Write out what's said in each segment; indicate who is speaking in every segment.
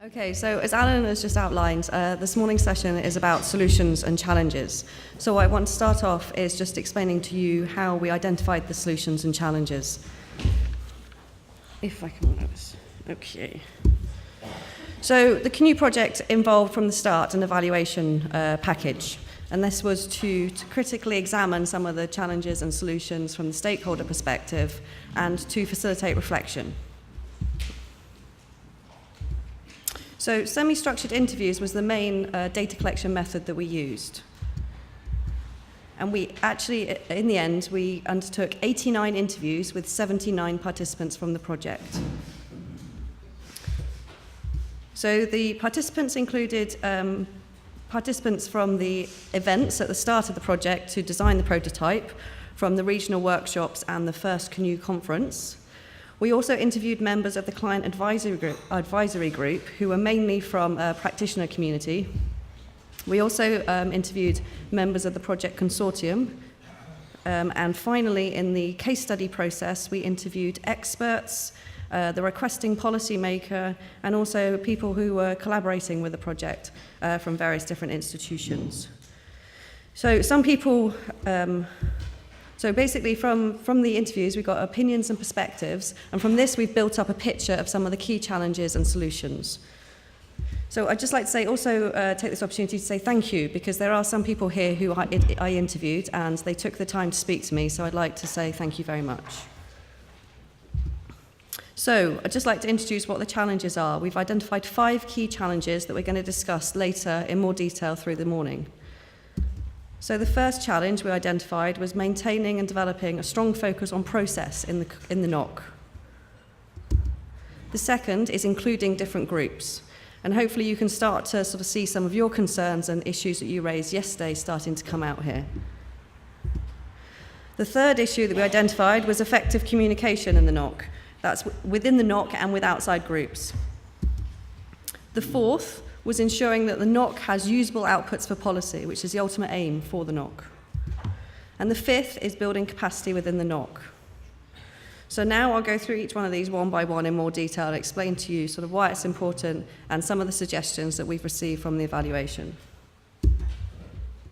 Speaker 1: Okay, so as Alan has just outlined, this morning's session is about solutions and challenges. So what I want to start off is just explaining to you how we identified the solutions and challenges. If I can remember this. Okay. So the KNEU project involved from the start an evaluation package, and this was to critically examine some of the challenges and solutions from the stakeholder perspective and to facilitate reflection. So semi-structured interviews was the main data collection method that we used. And we actually, in the end, we undertook 89 interviews with 79 participants from the project. So the participants included participants from the events at the start of the project to design the prototype, from the regional workshops and the first KNEU conference. We also interviewed members of the client advisory group who were mainly from a practitioner community. We also interviewed members of the project consortium. And finally, in the case study process, we interviewed experts, the requesting policymaker, and also people who were collaborating with the project from various different institutions. So some people... So basically from the interviews, we got opinions and perspectives, and from this we've built up a picture of some of the key challenges and solutions. So I'd just like to say also take this opportunity to say thank you, because there are some people here who I interviewed and they took the time to speak to me, so I'd like to say thank you very much. So I'd just like to introduce what the challenges are. We've identified 5 key challenges that we're going to discuss later in more detail through the morning. So the first challenge we identified was maintaining and developing a strong focus on process in the NoK. The second is including different groups. And hopefully you can start to sort of see some of your concerns and issues that you raised yesterday starting to come out here. The third issue that we identified was effective communication in the NoK. That's within the NoK and with outside groups. The fourth was ensuring that the NoK has usable outputs for policy, which is the ultimate aim for the NoK. And the fifth is building capacity within the NoK. So now I'll go through each one of these one by one in more detail and explain to you sort of why it's important and some of the suggestions that we've received from the evaluation.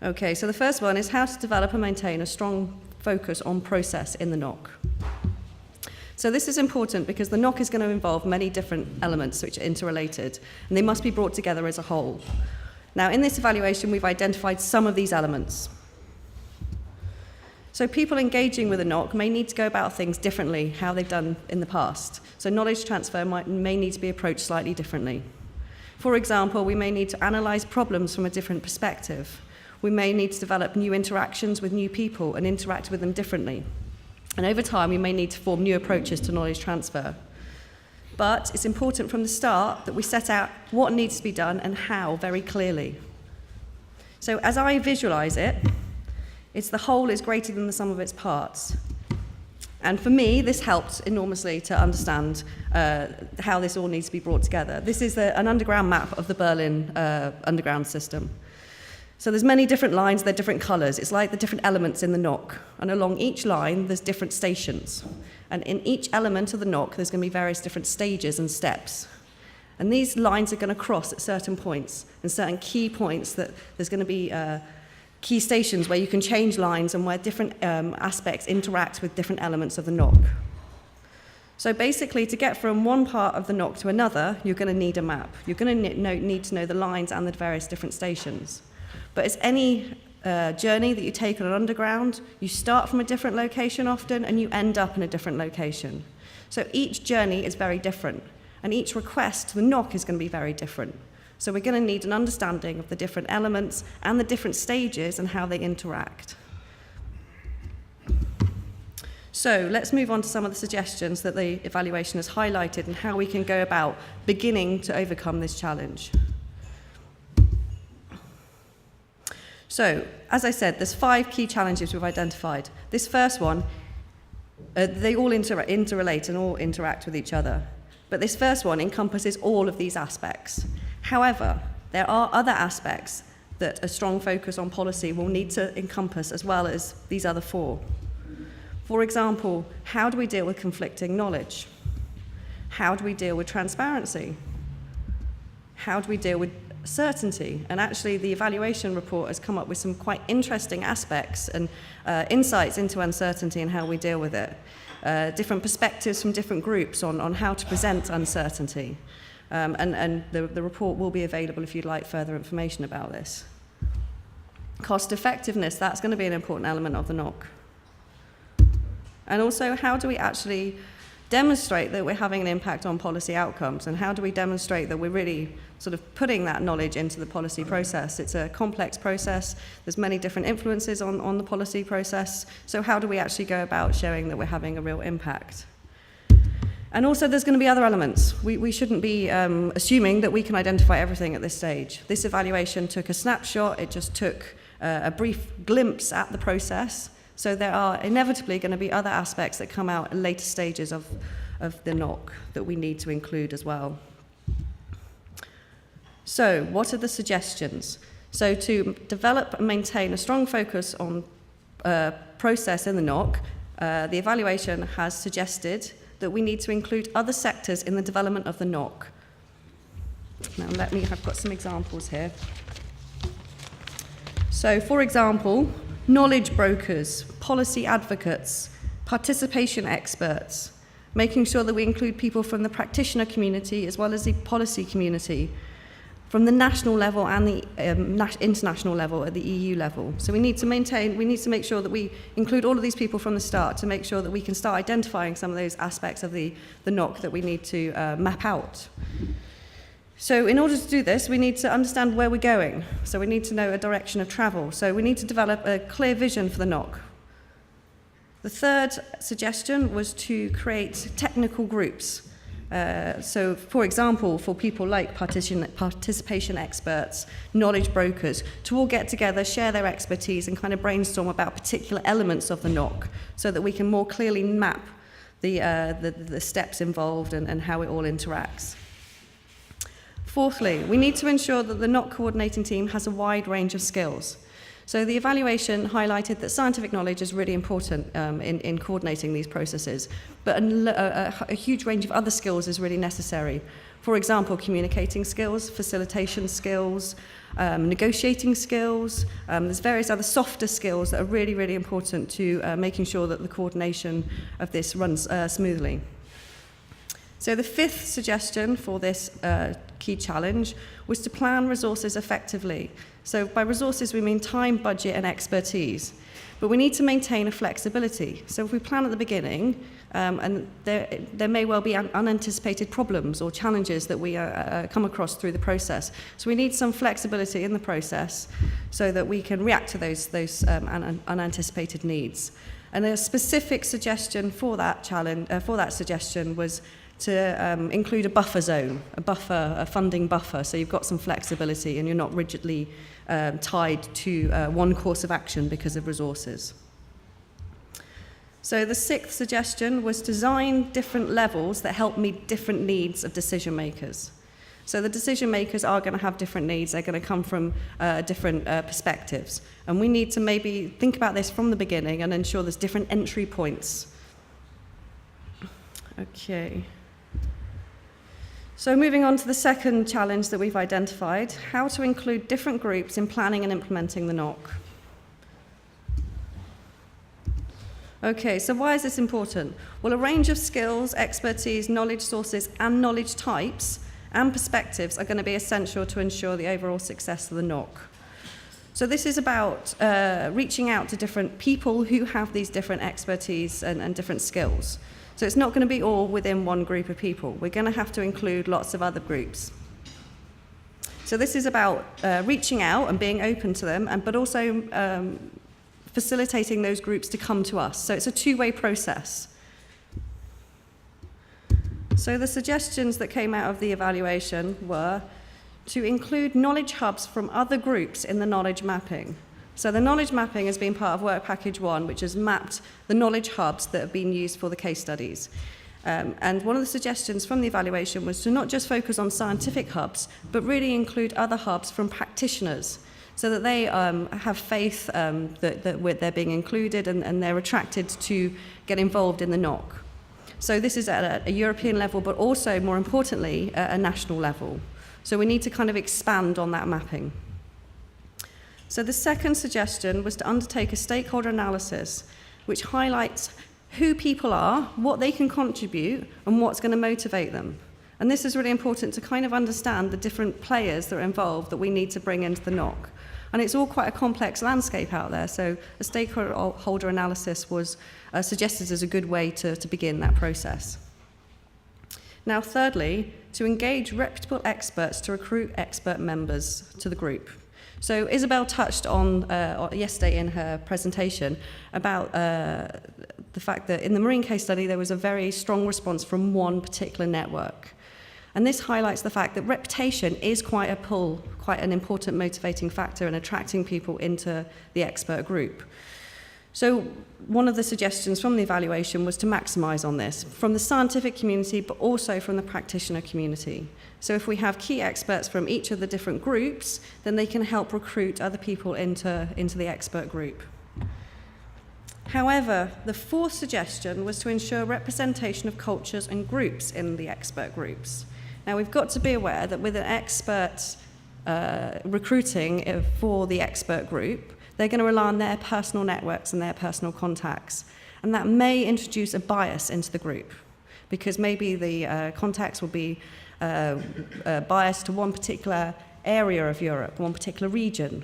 Speaker 1: Okay, so the first one is how to develop and maintain a strong focus on process in the NoK. So this is important because the NoK is going to involve many different elements which are interrelated, and they must be brought together as a whole. Now, in this evaluation, we've identified some of these elements. So people engaging with the NoK may need to go about things differently, how they've done in the past. So knowledge transfer may need to be approached slightly differently. For example, we may need to analyze problems from a different perspective. We may need to develop new interactions with new people and interact with them differently. And over time, we may need to form new approaches to knowledge transfer. But it's important from the start that we set out what needs to be done and how very clearly. So as I visualize it, it's the whole is greater than the sum of its parts. And for me, this helped enormously to understand how this all needs to be brought together. This is an underground map of the Berlin underground system. So there's many different lines, they're different colors. It's like the different elements in the NoK. And along each line, there's different stations. And in each element of the NoK, there's going to be various different stages and steps. And these lines are going to cross at certain points, and certain key points that there's going to be key stations where you can change lines and where different aspects interact with different elements of the NoK. So basically, to get from one part of the NoK to another, you're going to need a map. You're going to need to know the lines and the various different stations. But as any journey that you take on an underground, you start from a different location often, and you end up in a different location. So each journey is very different, and each request to the NoK is going to be very different. So we're going to need an understanding of the different elements and the different stages and how they interact. So let's move on to some of the suggestions that the evaluation has highlighted and how we can go about beginning to overcome this challenge. So, as I said, there's 5 key challenges we've identified. This first one, they all interrelate and all interact with each other. But this first one encompasses all of these aspects. However, there are other aspects that a strong focus on policy will need to encompass as well as these other 4. For example, how do we deal with conflicting knowledge? How do we deal with transparency? how do we deal with certainty? And actually the evaluation report has come up with some quite interesting aspects and insights into uncertainty and how we deal with it. Different perspectives from different groups on how to present uncertainty. And the report will be available if you'd like further information about this. Cost effectiveness, that's going to be an important element of the NoK. And also, how do we actually demonstrate that we're having an impact on policy outcomes, and how do we demonstrate that we're really sort of putting that knowledge into the policy process? It's a complex process. There's many different influences on the policy process. So how do we actually go about showing that we're having a real impact? And also there's going to be other elements. We shouldn't be assuming that we can identify everything at this stage. This evaluation took a snapshot. It just took a brief glimpse at the process. So there are inevitably going to be other aspects that come out at later stages of the NoK that we need to include as well. So what are the suggestions? So to develop and maintain a strong focus on process in the NoK, the evaluation has suggested that we need to include other sectors in the development of the NoK. Now I've got some examples here. So for example, knowledge brokers, policy advocates, participation experts, making sure that we include people from the practitioner community as well as the policy community, from the national level and the international level at the EU level. So we need to make sure that we include all of these people from the start to make sure that we can start identifying some of those aspects of the NoK that we need to map out. So in order to do this, we need to understand where we're going. So we need to know a direction of travel. So we need to develop a clear vision for the NoK. The third suggestion was to create technical groups. So, for example, for people like participation experts, knowledge brokers, to all get together, share their expertise, and kind of brainstorm about particular elements of the NoK so that we can more clearly map the steps involved and how it all interacts. Fourthly, we need to ensure that the NoK coordinating team has a wide range of skills. So the evaluation highlighted that scientific knowledge is really important in coordinating these processes, but a huge range of other skills is really necessary. For example, communicating skills, facilitation skills, negotiating skills. There's various other softer skills that are really, really important to making sure that the coordination of this runs smoothly. So the fifth suggestion for this key challenge was to plan resources effectively. So by resources, we mean time, budget, and expertise. But we need to maintain a flexibility. So if we plan at the beginning, and there may well be unanticipated problems or challenges that we come across through the process. So we need some flexibility in the process so that we can react to those unanticipated needs. And a specific suggestion for that suggestion was to include a buffer zone, a funding buffer, so you've got some flexibility and you're not rigidly tied to one course of action because of resources. So the sixth suggestion was design different levels that help meet different needs of decision makers. So the decision makers are going to have different needs, they're going to come from different perspectives. And we need to maybe think about this from the beginning and ensure there's different entry points. Okay. So moving on to the second challenge that we've identified, how to include different groups in planning and implementing the NoK. Okay, so why is this important? Well, a range of skills, expertise, knowledge sources, and knowledge types and perspectives are going to be essential to ensure the overall success of the NoK. So this is about reaching out to different people who have these different expertise and different skills. So it's not going to be all within one group of people. We're going to have to include lots of other groups. So this is about reaching out and being open to them, but also facilitating those groups to come to us. So it's a two-way process. So the suggestions that came out of the evaluation were to include knowledge hubs from other groups in the knowledge mapping. So the knowledge mapping has been part of Work Package 1, which has mapped the knowledge hubs that have been used for the case studies. And one of the suggestions from the evaluation was to not just focus on scientific hubs, but really include other hubs from practitioners, so that they have faith that they're being included and they're attracted to get involved in the NoK. So this is at a European level, but also, more importantly, at a national level. So we need to kind of expand on that mapping. So the second suggestion was to undertake a stakeholder analysis, which highlights who people are, what they can contribute, and what's going to motivate them. And this is really important to kind of understand the different players that are involved that we need to bring into the NoK. And it's all quite a complex landscape out there, so a stakeholder analysis was suggested as a good way to begin that process. Now, thirdly, to engage reputable experts to recruit expert members to the group. So Isabel touched on yesterday in her presentation about the fact that in the marine case study there was a very strong response from one particular network. And this highlights the fact that reputation is quite an important motivating factor in attracting people into the expert group. So one of the suggestions from the evaluation was to maximise on this, from the scientific community, but also from the practitioner community. So if we have key experts from each of the different groups, then they can help recruit other people into the expert group. However, the fourth suggestion was to ensure representation of cultures and groups in the expert groups. Now, we've got to be aware that with an expert recruiting for the expert group, they're going to rely on their personal networks and their personal contacts. And that may introduce a bias into the group, because maybe the contacts will be biased to one particular area of Europe, one particular region.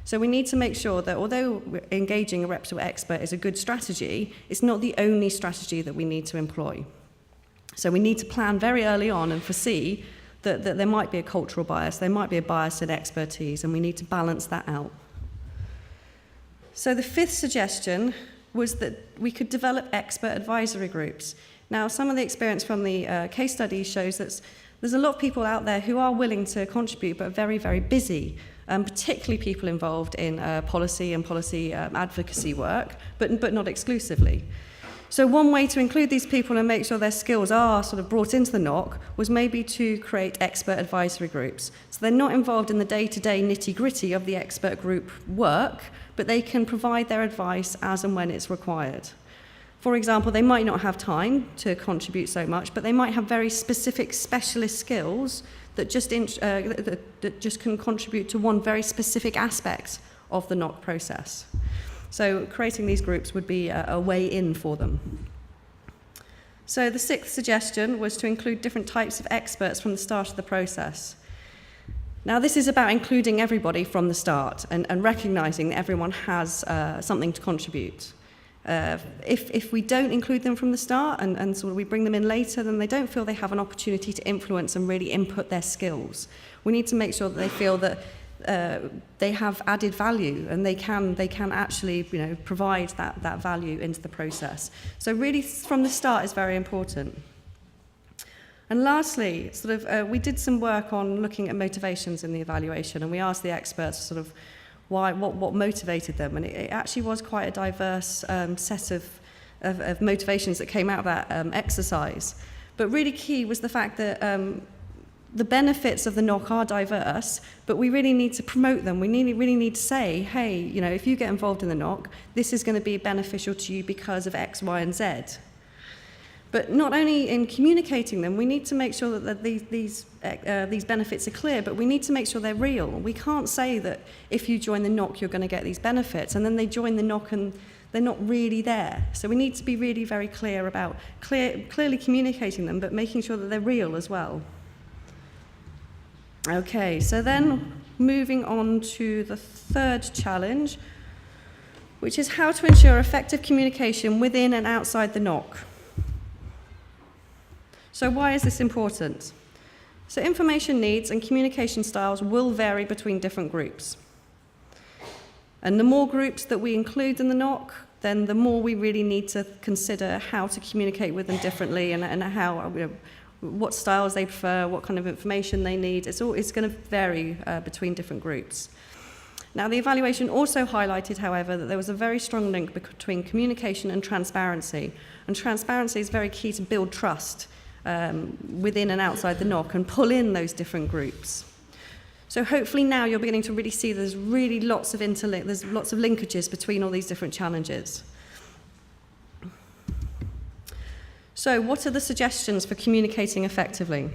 Speaker 1: So we need to make sure that although engaging a reputable expert is a good strategy, it's not the only strategy that we need to employ. So we need to plan very early on and foresee that there might be a cultural bias, there might be a bias in expertise, and we need to balance that out. So the fifth suggestion was that we could develop expert advisory groups. Now, some of the experience from the case study shows that there's a lot of people out there who are willing to contribute but are very, very busy, particularly people involved in policy and policy advocacy work, but not exclusively. So one way to include these people and make sure their skills are sort of brought into the NoK was maybe to create expert advisory groups. So they're not involved in the day-to-day nitty-gritty of the expert group work, but they can provide their advice as and when it's required. For example, they might not have time to contribute so much, but they might have very specific specialist skills that just can contribute to one very specific aspect of the NoK process. So creating these groups would be a way in for them. So the sixth suggestion was to include different types of experts from the start of the process. Now, this is about including everybody from the start and recognizing that everyone has something to contribute. If we don't include them from the start and sort of we bring them in later, then they don't feel they have an opportunity to influence and really input their skills. We need to make sure that they feel that they have added value and they can actually provide that value into the process. So really from the start is very important. And lastly, we did some work on looking at motivations in the evaluation, and we asked the experts sort of what motivated them, and it actually was quite a diverse set of motivations that came out of that exercise. But really key was the fact that the benefits of the NoK are diverse, but we really need to promote them. We really need to say, hey, if you get involved in the NoK, this is going to be beneficial to you because of X, Y, and Z. But not only in communicating them, we need to make sure that these benefits are clear, but we need to make sure they're real. We can't say that if you join the NoK, you're going to get these benefits, and then they join the NoK and they're not really there. So we need to be really very clear about clearly communicating them, but making sure that they're real as well. Okay, so then moving on to the third challenge, which is how to ensure effective communication within and outside the NoK. So why is this important? So information needs and communication styles will vary between different groups. And the more groups that we include in the NoK, then the more we really need to consider how to communicate with them differently and how, what styles they prefer, what kind of information they need. It's going to vary between different groups. Now, the evaluation also highlighted, however, that there was a very strong link between communication and transparency. And transparency is very key to build trust within and outside the NoK and pull in those different groups. So hopefully now you're beginning to really see there's really lots of there's lots of linkages between all these different challenges. So what are the suggestions for communicating effectively?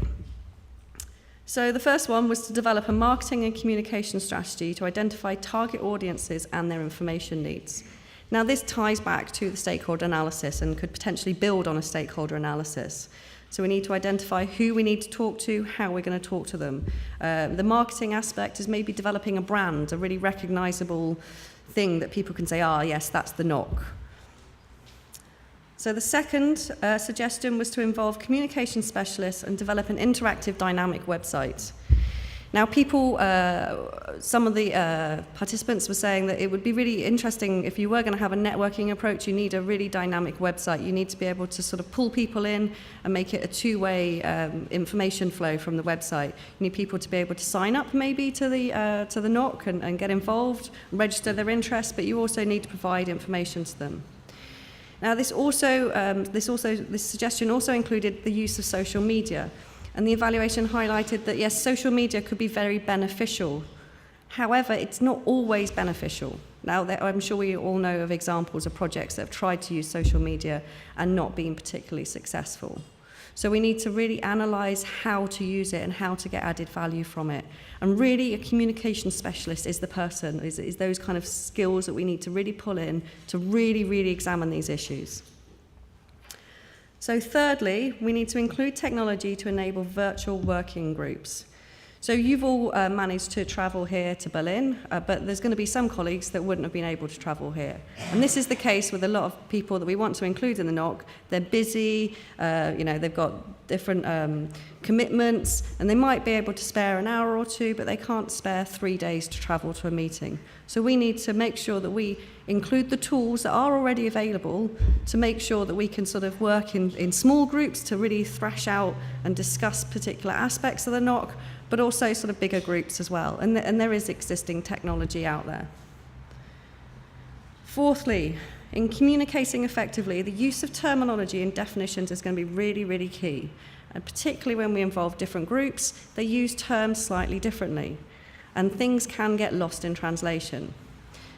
Speaker 1: So the first one was to develop a marketing and communication strategy to identify target audiences and their information needs. Now this ties back to the stakeholder analysis and could potentially build on a stakeholder analysis. So we need to identify who we need to talk to, how we're going to talk to them. The marketing aspect is maybe developing a brand, a really recognizable thing that people can say, yes, that's the NoK. So the second suggestion was to involve communication specialists and develop an interactive dynamic website. Now people, some of the participants were saying that it would be really interesting if you were going to have a networking approach, you need a really dynamic website. You need to be able to sort of pull people in and make it a two-way information flow from the website. You need people to be able to sign up maybe to the NoK and get involved, register their interest, but you also need to provide information to them. Now this suggestion also included the use of social media. And the evaluation highlighted that, yes, social media could be very beneficial. However, it's not always beneficial. Now, I'm sure we all know of examples of projects that have tried to use social media and not been particularly successful. So we need to really analyze how to use it and how to get added value from it. And really, a communication specialist is the person, is those kind of skills that we need to really pull in to really, really examine these issues. So thirdly, we need to include technology to enable virtual working groups. So you've all managed to travel here to Berlin, but there's going to be some colleagues that wouldn't have been able to travel here. And this is the case with a lot of people that we want to include in the NoK. They're busy, they've got different commitments, and they might be able to spare an hour or two, but they can't spare 3 days to travel to a meeting. So we need to make sure that we include the tools that are already available to make sure that we can sort of work in small groups to really thrash out and discuss particular aspects of the NoK, but also sort of bigger groups as well. And there is existing technology out there. Fourthly, in communicating effectively, the use of terminology and definitions is going to be really, really key. And particularly when we involve different groups, they use terms slightly differently. And things can get lost in translation.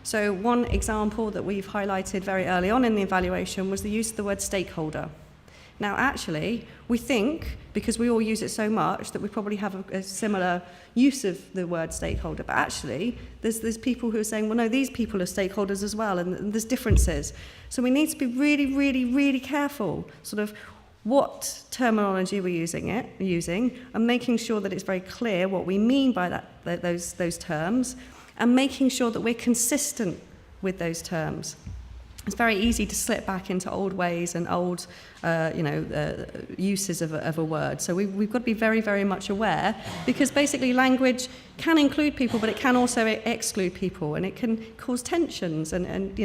Speaker 1: So one example that we've highlighted very early on in the evaluation was the use of the word stakeholder. Now, actually, we think, because we all use it so much, that we probably have a similar use of the word stakeholder. But actually, there's people who are saying, well, no, these people are stakeholders as well, and there's differences. So we need to be really, really, really careful, sort of what terminology we're using, and making sure that it's very clear what we mean by those terms, and making sure that we're consistent with those terms. It's very easy to slip back into old ways and old, uses of a word. So we've got to be very, very much aware, because basically language can include people, but it can also exclude people, and it can cause tensions, and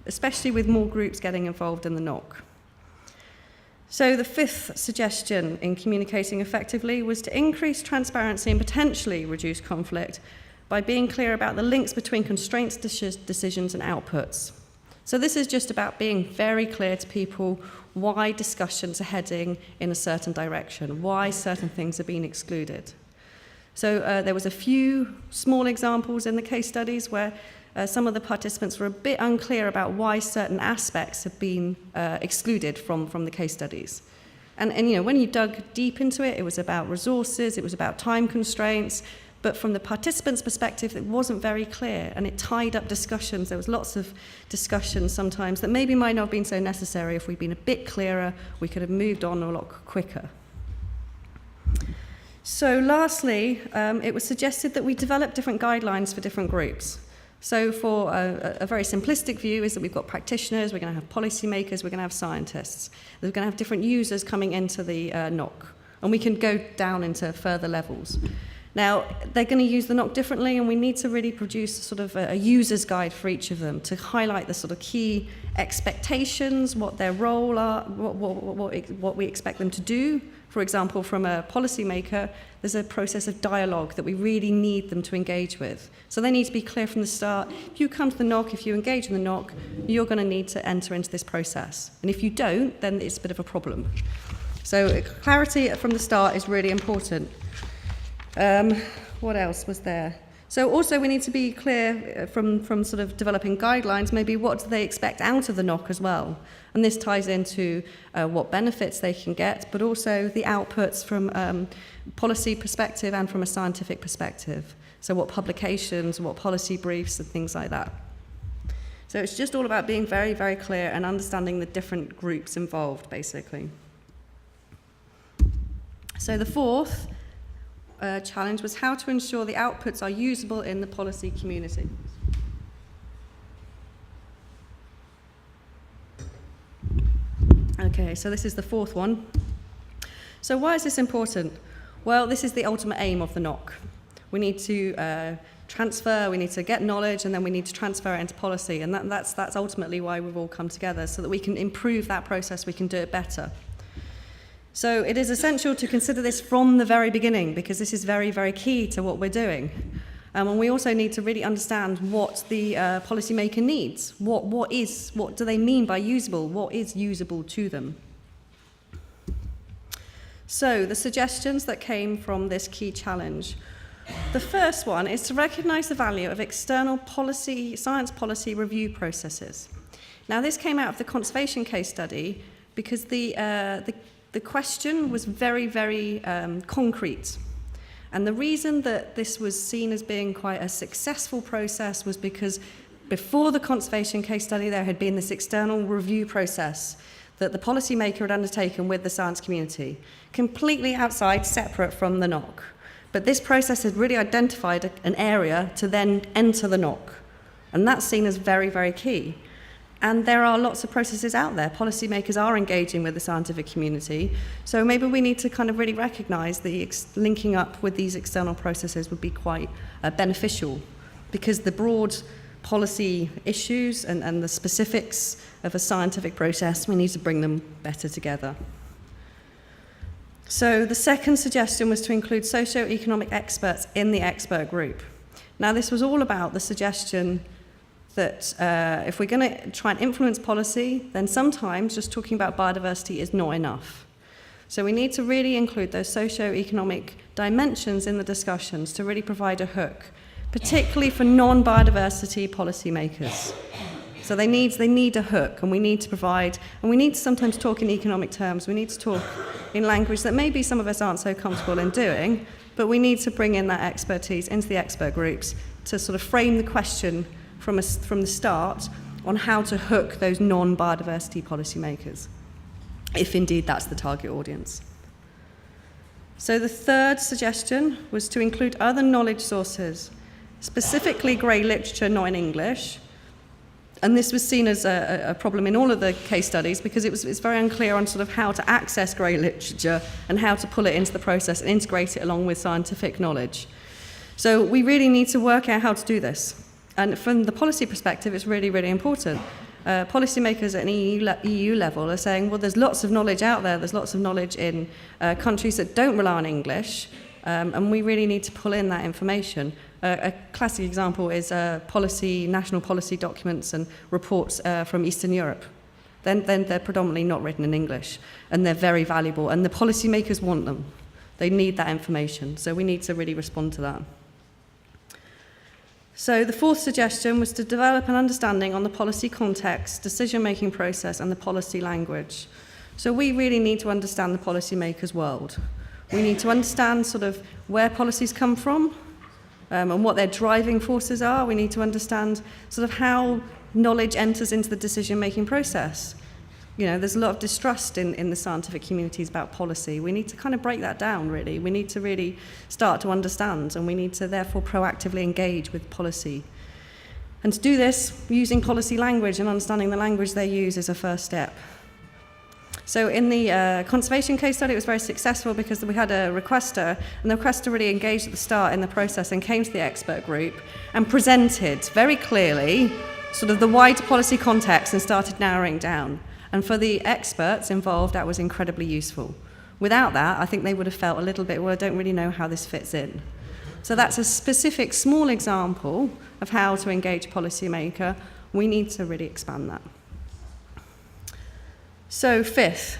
Speaker 1: especially with more groups getting involved in the NoK. So the fifth suggestion in communicating effectively was to increase transparency and potentially reduce conflict by being clear about the links between constraints, decisions, and outputs. So this is just about being very clear to people why discussions are heading in a certain direction, why certain things are being excluded. So there was a few small examples in the case studies where some of the participants were a bit unclear about why certain aspects have been excluded from the case studies. And when you dug deep into it, it was about resources, it was about time constraints, but from the participants' perspective, it wasn't very clear, and it tied up discussions. There was lots of discussions sometimes that maybe might not have been so necessary. If we'd been a bit clearer, we could have moved on a lot quicker. So lastly, it was suggested that we develop different guidelines for different groups. So for a very simplistic view is that we've got practitioners, we're going to have policymakers, we're going to have scientists. We're going to have different users coming into the NoK, and we can go down into further levels. Now, they're going to use the NoK differently, and we need to really produce sort of a user's guide for each of them to highlight the sort of key expectations, what their role are, what we expect them to do. For example, from a policymaker, there's a process of dialogue that we really need them to engage with. So they need to be clear from the start. If you come to the NoK, if you engage in the NoK, you're going to need to enter into this process. And if you don't, then it's a bit of a problem. So clarity from the start is really important. What else was there? So also we need to be clear from sort of developing guidelines, maybe what do they expect out of the NoK as well. And this ties into what benefits they can get, but also the outputs from policy perspective and from a scientific perspective. So what publications, what policy briefs and things like that. So it's just all about being very, very clear and understanding the different groups involved, basically. So the fourth challenge was how to ensure the outputs are usable in the policy community. Okay, so this is the fourth one. So why is this important? Well, this is the ultimate aim of the NoK. We need to transfer, we need to get knowledge, and then we need to transfer it into policy, and that's ultimately why we've all come together, so that we can improve that process, we can do it better. So it is essential to consider this from the very beginning, because this is very, very key to what we're doing. And we also need to really understand what the policymaker needs. What do they mean by usable? What is usable to them? So the suggestions that came from this key challenge. The first one is to recognise the value of external science policy review processes. Now this came out of the conservation case study because the question was very, very concrete. And the reason that this was seen as being quite a successful process was because before the conservation case study, there had been this external review process that the policymaker had undertaken with the science community, completely outside, separate from the NoK. But this process had really identified an area to then enter the NoK. And that's seen as very, very key. And there are lots of processes out there. Policymakers are engaging with the scientific community. So maybe we need to kind of really recognise the linking up with these external processes would be quite beneficial, because the broad policy issues and the specifics of a scientific process, we need to bring them better together. So the second suggestion was to include socio-economic experts in the expert group. Now this was all about the suggestion that if we're going to try and influence policy, then sometimes just talking about biodiversity is not enough. So we need to really include those socio-economic dimensions in the discussions to really provide a hook, particularly for non-biodiversity policymakers. So they need a hook, and we need to provide, and we need to sometimes talk in economic terms. We need to talk in language that maybe some of us aren't so comfortable in doing, but we need to bring in that expertise into the expert groups to sort of frame the question from the start on how to hook those non-biodiversity policymakers, if indeed that's the target audience. So the third suggestion was to include other knowledge sources, specifically grey literature not in English. And this was seen as a problem in all of the case studies because it's very unclear on sort of how to access grey literature and how to pull it into the process and integrate it along with scientific knowledge. So we really need to work out how to do this. And from the policy perspective, it's really, really important. Policymakers at an EU level are saying, well, there's lots of knowledge out there. There's lots of knowledge in countries that don't rely on English, and we really need to pull in that information. A classic example is national policy documents and reports from Eastern Europe. Then they're predominantly not written in English, and they're very valuable, and the policymakers want them. They need that information, so we need to really respond to that. So the fourth suggestion was to develop an understanding on the policy context, decision-making process, and the policy language. So we really need to understand the policymakers' world. We need to understand sort of where policies come from and what their driving forces are. We need to understand sort of how knowledge enters into the decision-making process. You know, there's a lot of distrust in the scientific communities about policy. We need to kind of break that down, really. We need to really start to understand, and we need to therefore proactively engage with policy. And to do this, using policy language and understanding the language they use is a first step. So in the conservation case study, it was very successful because we had a requester, and the requester really engaged at the start in the process and came to the expert group and presented very clearly sort of the wider policy context and started narrowing down. And for the experts involved, that was incredibly useful. Without that, I think they would have felt a little bit, well, I don't really know how this fits in. So that's a specific small example of how to engage policymaker. We need to really expand that. So fifth,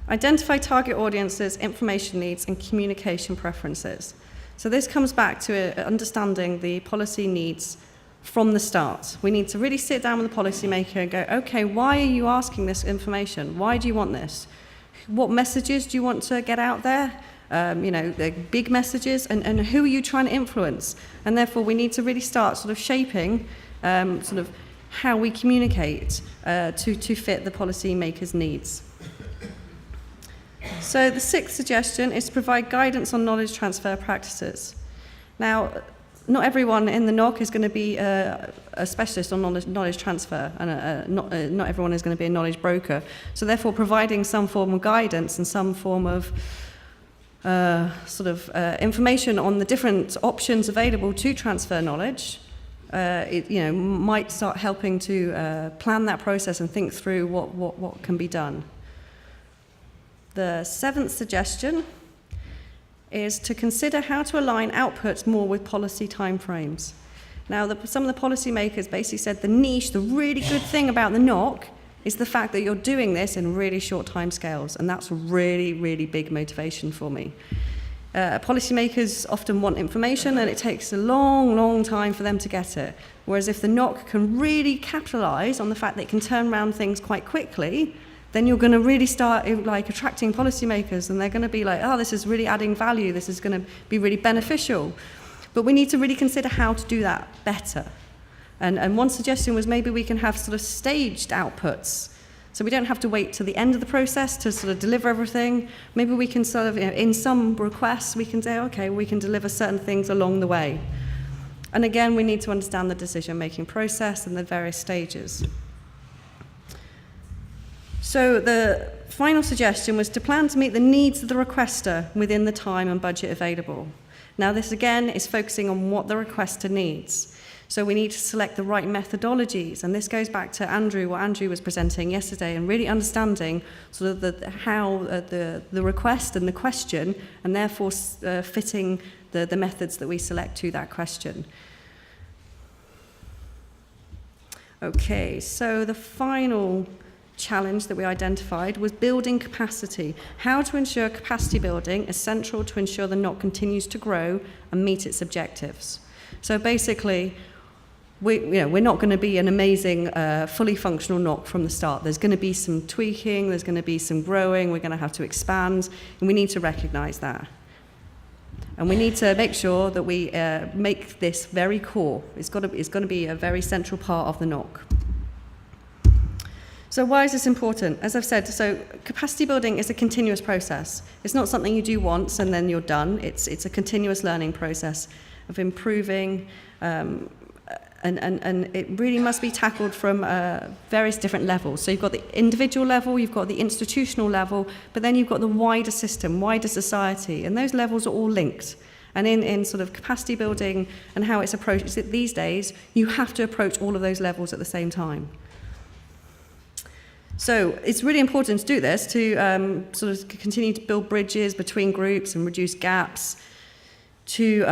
Speaker 1: identify target audiences, information needs, and communication preferences. So this comes back to understanding the policy needs from the start. We need to really sit down with the policymaker and go, okay, why are you asking this information? Why do you want this? What messages do you want to get out there? The big messages, and who are you trying to influence? And therefore, we need to really start sort of shaping sort of how we communicate to fit the policymakers' needs. So the sixth suggestion is to provide guidance on knowledge transfer practices. Now, not everyone in the NoK is going to be a specialist on knowledge transfer, and not everyone is going to be a knowledge broker. So therefore, providing some form of guidance and some form of information on the different options available to transfer knowledge, might start helping to plan that process and think through what can be done. The seventh suggestion is to consider how to align outputs more with policy timeframes. Now, some of the policymakers basically said the really good thing about the NoK is the fact that you're doing this in really short timescales, and that's a really, really big motivation for me. Policymakers often want information, and it takes a long, long time for them to get it. Whereas if the NoK can really capitalise on the fact that it can turn around things quite quickly, then you're going to really start attracting policymakers, and they're going to be like, oh, this is really adding value, this is going to be really beneficial. But we need to really consider how to do that better. And one suggestion was maybe we can have sort of staged outputs. So we don't have to wait till the end of the process to sort of deliver everything. Maybe we can sort of, in some requests, we can say, okay, we can deliver certain things along the way. And again, we need to understand the decision-making process and the various stages. So the final suggestion was to plan to meet the needs of the requester within the time and budget available. Now this again is focusing on what the requester needs. So we need to select the right methodologies, and this goes back to what Andrew was presenting yesterday, and really understanding sort of how the request and the question, and therefore fitting the methods that we select to that question. Okay, so the final challenge that we identified was building capacity. How to ensure capacity building is central to ensure the NoK continues to grow and meet its objectives. So basically, we're not going to be an amazing, fully functional NoK from the start. There's going to be some tweaking, there's going to be some growing, we're going to have to expand, and we need to recognize that. And we need to make sure that we make this very core. It's going to be a very central part of the NoK. So why is this important? As I've said, so capacity building is a continuous process. It's not something you do once and then you're done. It's a continuous learning process of improving, and it really must be tackled from various different levels. So you've got the individual level, you've got the institutional level, but then you've got the wider system, wider society, and those levels are all linked. And in sort of capacity building and how it's approached these days, you have to approach all of those levels at the same time. So it's really important to do this, to sort of continue to build bridges between groups and reduce gaps, to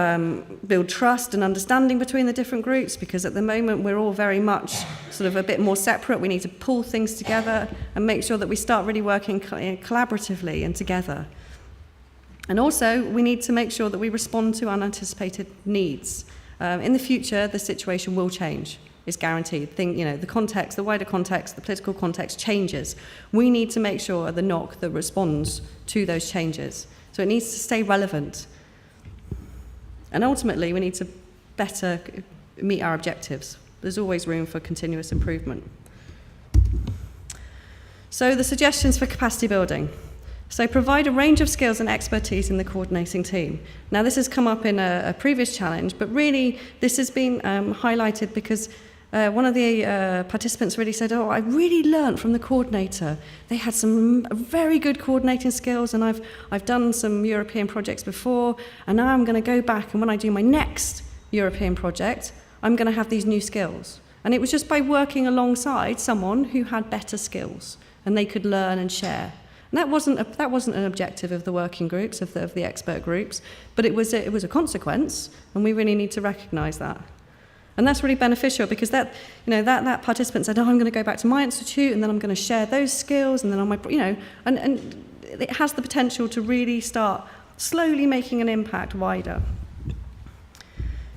Speaker 1: build trust and understanding between the different groups, because at the moment we're all very much sort of a bit more separate. We need to pull things together and make sure that we start really working collaboratively and together. And also, we need to make sure that we respond to unanticipated needs. In the future, the situation will change. It's guaranteed. The context, the wider context, the political context changes. We need to make sure the NoK that responds to those changes. So it needs to stay relevant. And ultimately, we need to better meet our objectives. There's always room for continuous improvement. So the suggestions for capacity building. So provide a range of skills and expertise in the coordinating team. Now this has come up in a previous challenge, but really this has been highlighted because one of the participants really said, oh, I really learned from the coordinator. They had some very good coordinating skills, and I've done some European projects before, and now I'm going to go back, and when I do my next European project, I'm going to have these new skills. And it was just by working alongside someone who had better skills, and they could learn and share. And that wasn't an objective of the working groups, of the expert groups, but it was a consequence, and we really need to recognise that. And that's really beneficial because that participant said, oh, I'm going to go back to my institute, and then I'm going to share those skills, and then on my, and it has the potential to really start slowly making an impact wider.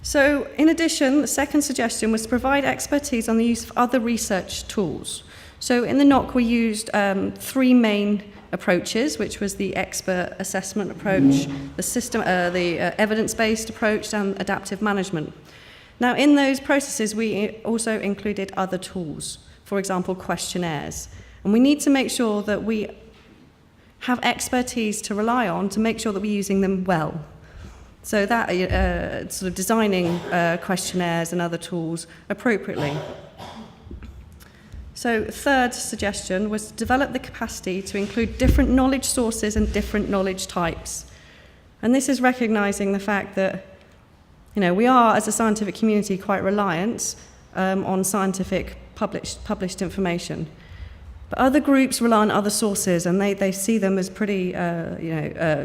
Speaker 1: So in addition, the second suggestion was to provide expertise on the use of other research tools. So in the NoK, we used 3 main approaches, which was the expert assessment approach, the evidence-based approach, and adaptive management. Now, in those processes, we also included other tools, for example, questionnaires. And we need to make sure that we have expertise to rely on to make sure that we're using them well. So that sort of designing questionnaires and other tools appropriately. So third suggestion was to develop the capacity to include different knowledge sources and different knowledge types. And this is recognizing the fact that, we are, as a scientific community, quite reliant on scientific published information. But other groups rely on other sources, and they see them as pretty,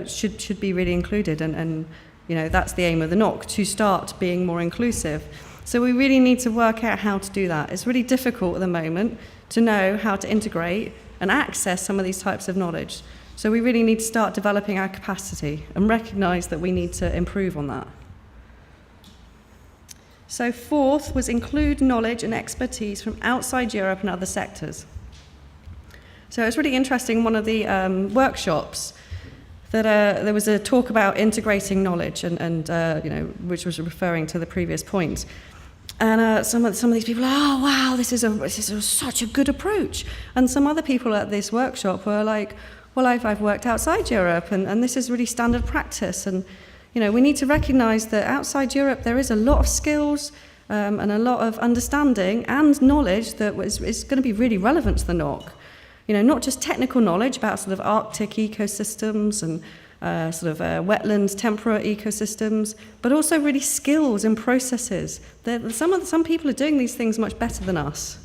Speaker 1: should be really included. And that's the aim of the NoK, to start being more inclusive. So we really need to work out how to do that. It's really difficult at the moment to know how to integrate and access some of these types of knowledge. So we really need to start developing our capacity and recognize that we need to improve on that. So fourth was include knowledge and expertise from outside Europe and other sectors. So it's really interesting, one of the workshops, that there was a talk about integrating knowledge, and which was referring to the previous point. And some of these people, oh wow, this is such a good approach. And some other people at this workshop were like, well, I've worked outside Europe, and this is really standard practice. And we need to recognise that outside Europe there is a lot of skills and a lot of understanding and knowledge that is going to be really relevant to the NoK. Not just technical knowledge about sort of Arctic ecosystems and wetlands, temperate ecosystems, but also really skills and processes. Some people are doing these things much better than us.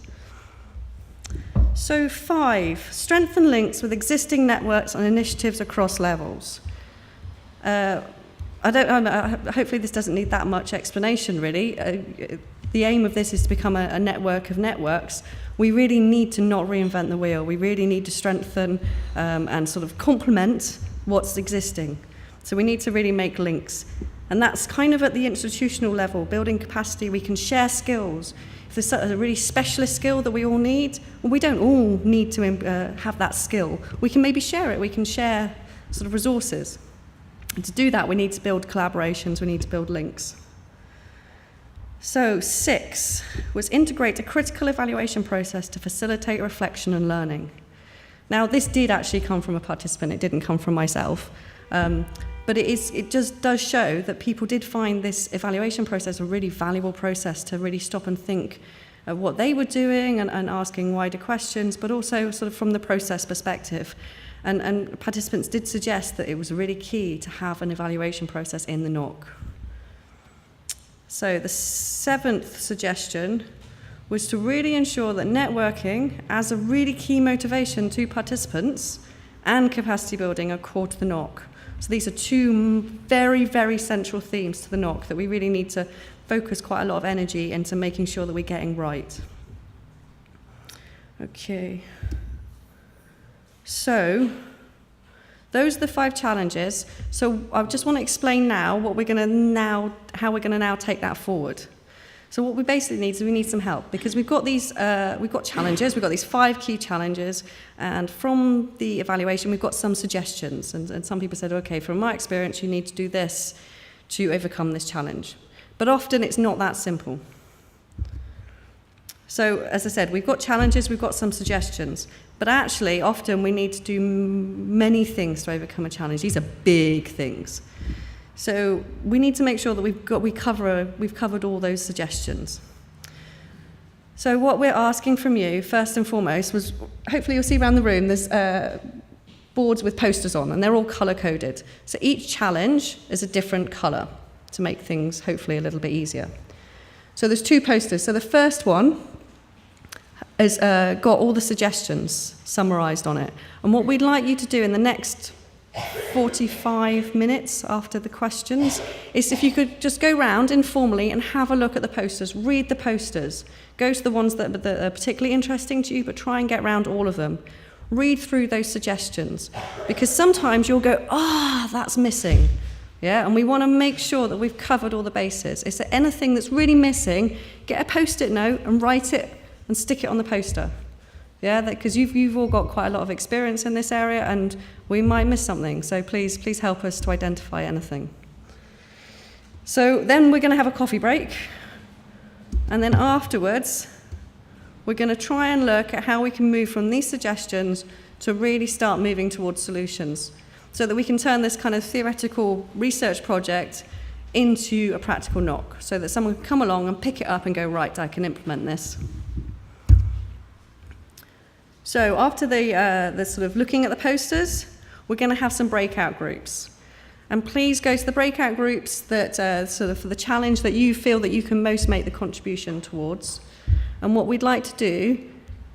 Speaker 1: So 5, strengthen links with existing networks and initiatives across levels. Hopefully this doesn't need that much explanation, really. The aim of this is to become a network of networks. We really need to not reinvent the wheel. We really need to strengthen and sort of complement what's existing. So we need to really make links. And that's kind of at the institutional level, building capacity. We can share skills. If there's a really specialist skill that we all need, well, we don't all need to have that skill. We can maybe share it. We can share sort of resources. And to do that, we need to build collaborations. We need to build links. So 6 was integrate a critical evaluation process to facilitate reflection and learning. Now, this did actually come from a participant. It didn't come from myself. But it just does show that people did find this evaluation process a really valuable process to really stop and think of what they were doing and asking wider questions, but also sort of from the process perspective. And participants did suggest that it was really key to have an evaluation process in the NoK. So the 7th suggestion was to really ensure that networking as a really key motivation to participants and capacity building are core to the NoK. So these are 2 very, very central themes to the NoK that we really need to focus quite a lot of energy into making sure that we're getting right. Okay. So those are the 5 challenges. So I just want to explain now how we're going to now take that forward. So what we basically need is we need some help, because we've got challenges, we've got these 5 key challenges, and from the evaluation we've got some suggestions, and some people said, okay, from my experience you need to do this to overcome this challenge. But often it's not that simple. So as I said, we've got challenges, we've got some suggestions, but actually often we need to do many things to overcome a challenge. These are big things. So we need to make sure that we've covered all those suggestions. So what we're asking from you, first and foremost, was, hopefully you'll see around the room, there's boards with posters on, and they're all colour-coded. So each challenge is a different colour to make things hopefully a little bit easier. So there's 2 posters. So the first one has got all the suggestions summarised on it. And what we'd like you to do in the next 45 minutes after the questions is if you could just go round informally and have a look at the posters, read the posters, go to the ones that are particularly interesting to you, but try and get round all of them. Read through those suggestions, because sometimes you'll go, that's missing. Yeah, and we want to make sure that we've covered all the bases. Is there anything that's really missing? Get a Post-it note and write it and stick it on the poster. Yeah, because you've all got quite a lot of experience in this area, and we might miss something. So please help us to identify anything. So then we're going to have a coffee break, and then afterwards, we're going to try and look at how we can move from these suggestions to really start moving towards solutions, so that we can turn this kind of theoretical research project into a practical NoK, so that someone can come along and pick it up and go, right, I can implement this. So after the sort of looking at the posters, we're going to have some breakout groups. And please go to the breakout groups that sort of for the challenge that you feel that you can most make the contribution towards. And what we'd like to do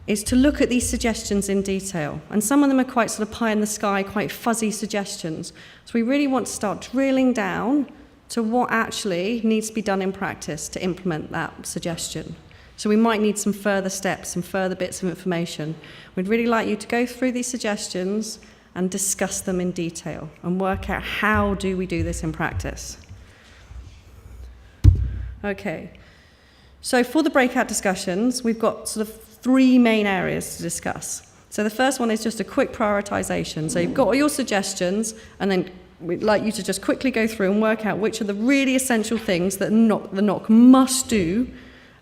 Speaker 1: is to look at these suggestions in detail. And some of them are quite sort of pie in the sky, quite fuzzy suggestions. So we really want to start drilling down to what actually needs to be done in practice to implement that suggestion. So we might need some further steps, some further bits of information. We'd really like you to go through these suggestions and discuss them in detail and work out how do we do this in practice. Okay, so for the breakout discussions, we've got sort of 3 main areas to discuss. So the first one is just a quick prioritization. So you've got all your suggestions, and then we'd like you to just quickly go through and work out which are the really essential things that the NoK must do,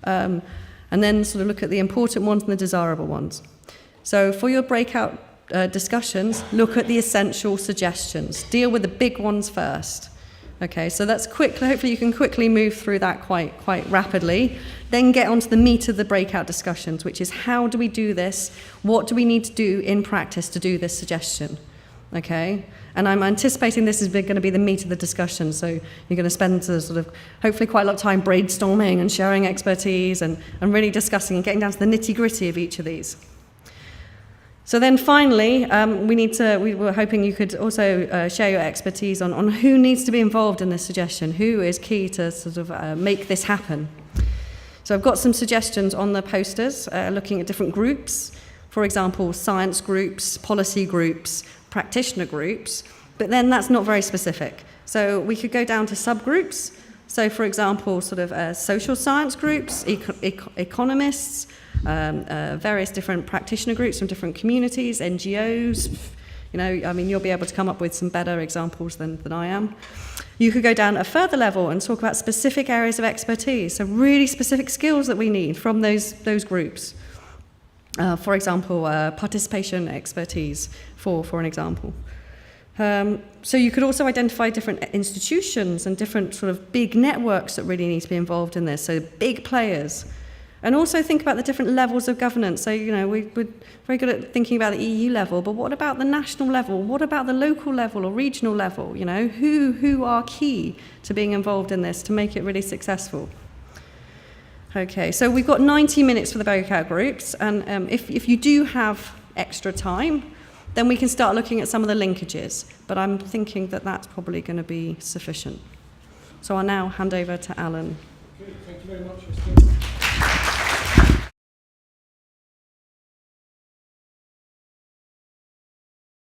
Speaker 1: and then sort of look at the important ones and the desirable ones. So for your breakout discussions, look at the essential suggestions. Deal with the big ones first. Okay, so that's quick. Hopefully you can quickly move through that quite rapidly. Then get onto the meat of the breakout discussions, which is how do we do this? What do we need to do in practice to do this suggestion? Okay, and I'm anticipating this is going to be the meat of the discussion. So you're going to spend sort of hopefully quite a lot of time brainstorming and sharing expertise and really discussing and getting down to the nitty-gritty of each of these. So then finally, we were hoping you could also share your expertise on who needs to be involved in this suggestion, who is key to sort of make this happen. So I've got some suggestions on the posters looking at different groups, for example, science groups, policy groups, practitioner groups, but then that's not very specific. So we could go down to subgroups. So for example, sort of social science groups, economists, various different practitioner groups from different communities, NGOs. You know, I mean, you'll be able to come up with some better examples than I am. You could go down a further level and talk about specific areas of expertise, so really specific skills that we need from those groups. For example, participation expertise, for an example. So you could also identify different institutions and different sort of big networks that really need to be involved in this, so big players. And also think about the different levels of governance. So, you know, we're very good at thinking about the EU level, but what about the national level? What about the local level or regional level? You know, who are key to being involved in this to make it really successful? Okay, so we've got 90 minutes for the breakout groups, and if you do have extra time, then we can start looking at some of the linkages, but I'm thinking that that's probably going to be sufficient. So I'll now hand over to Alan.
Speaker 2: Good, thank you very much, Esther.